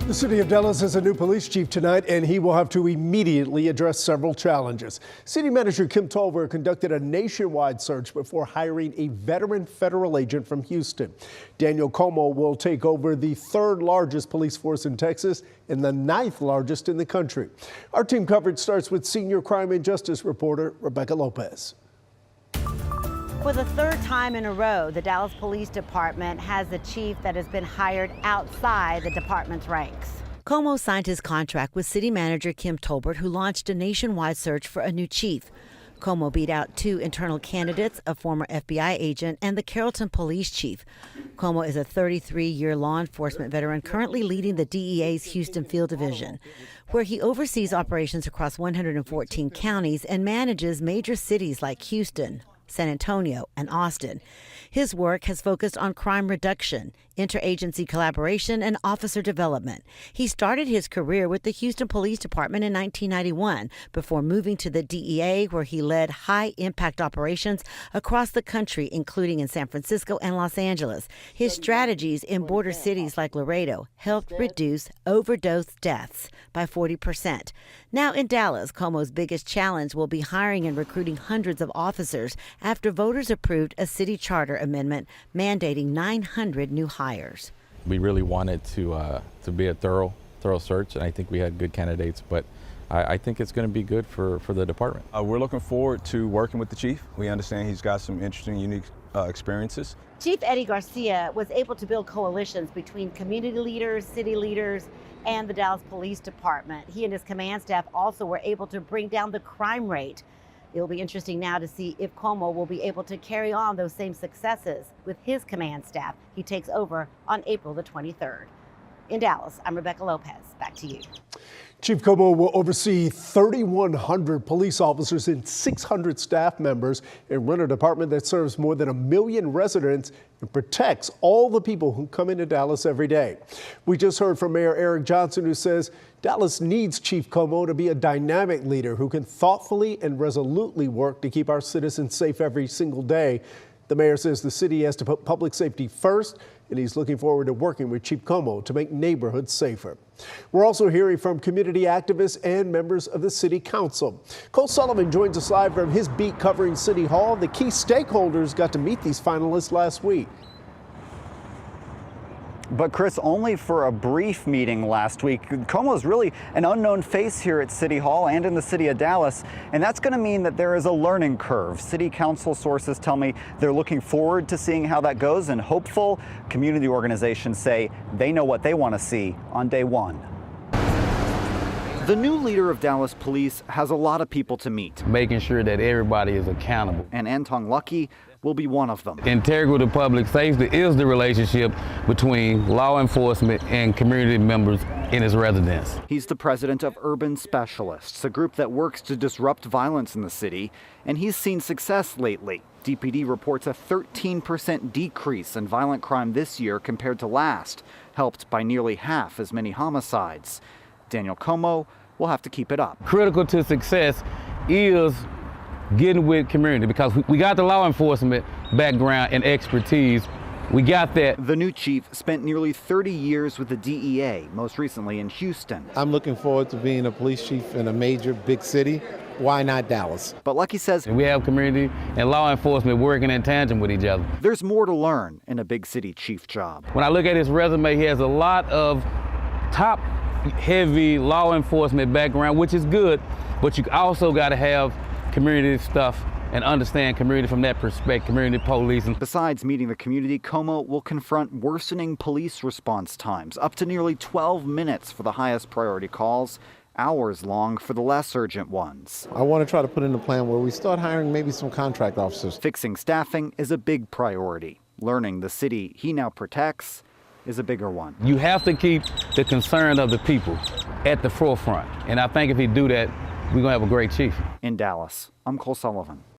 The city of Dallas has a new police chief tonight, and he will have to immediately address several challenges. City Manager Kim Tolver conducted a nationwide search before hiring a veteran federal agent from Houston. Daniel Comeaux will take over the third largest police force in Texas and the ninth largest in the country. Our team coverage starts with senior crime and justice reporter Rebecca Lopez. For the third time in a row, the Dallas Police Department has a chief that has been hired outside the department's ranks. Comeaux signed his contract with City Manager Kim Tolbert, who launched a nationwide search for a new chief. Comeaux beat out two internal candidates, a former FBI agent and the Carrollton police chief. Comeaux is a 33-year law enforcement veteran currently leading the DEA's Houston Field Division, where he oversees operations across 114 counties and manages major cities like Houston, San Antonio, and Austin. His work has focused on crime reduction, interagency collaboration, and officer development. He started his career with the Houston Police Department in 1991 before moving to the DEA, where he led high-impact operations across the country, including in San Francisco and Los Angeles. His strategies in border cities like Laredo helped reduce overdose deaths by 40%. Now in Dallas, Comeaux's biggest challenge will be hiring and recruiting hundreds of officers after voters approved a city charter amendment mandating 900 new hires. We really wanted to be a thorough search, and I think we had good candidates, but I think it's going to be good for the department. We're looking forward to working with the chief. We understand he's got some interesting, unique experiences. Chief Eddie Garcia was able to build coalitions between community leaders, city leaders, and the Dallas Police Department. He and his command staff also were able to bring down the crime rate. It'll be interesting now to see if Comeaux will be able to carry on those same successes with his command staff. He takes over on April the 23rd. In Dallas, I'm Rebecca Lopez. Back to you. Chief Comeaux will oversee 3,100 police officers and 600 staff members and run a department that serves more than 1 million residents and protects all the people who come into Dallas every day. We just heard from Mayor Eric Johnson, who says Dallas needs Chief Comeaux to be a dynamic leader who can thoughtfully and resolutely work to keep our citizens safe every single day. The mayor says the city has to put public safety first, and he's looking forward to working with Chief Comeaux to make neighborhoods safer. We're also hearing from community activists and members of the city council. Cole Sullivan joins us live from his beat covering City Hall. The key stakeholders got to meet these finalists last week. But Chris, only for a brief meeting last week. Comeaux is really an unknown face here at City Hall and in the city of Dallas, and that's going to mean that there is a learning curve. City council sources tell me they're looking forward to seeing how that goes and hopeful. Community organizations say they know what they want to see on day one. The new leader of Dallas Police has a lot of people to meet. Making sure that everybody is accountable. And Anton Lucky will be one of them. Integral to public safety is the relationship between law enforcement and community members in its residence. He's the president of Urban Specialists, a group that works to disrupt violence in the city, and he's seen success lately. DPD reports a 13% decrease in violent crime this year compared to last, helped by nearly half as many homicides. Daniel Comeaux will have to keep it up. Critical to success is getting with community, because we got the law enforcement background and expertise. We got that. The new chief spent nearly 30 years with the DEA, most recently in Houston. I'm looking forward to being a police chief in a major big city. Why not Dallas? But Lucky says we have community and law enforcement working in tandem with each other. There's more to learn in a big city chief job. When I look at his resume, he has a lot of top heavy law enforcement background, which is good, but you also got to have community stuff and understand community from that perspective, community policing. Besides meeting the community, Comeaux will confront worsening police response times, up to nearly 12 minutes for the highest priority calls, hours long for the less urgent ones. I want to try to put in a plan where we start hiring maybe some contract officers. Fixing staffing is a big priority. Learning the city he now protects is a bigger one. You have to keep the concern of the people at the forefront, and I think if you do that, we're going to have a great chief. In Dallas, I'm Cole Sullivan.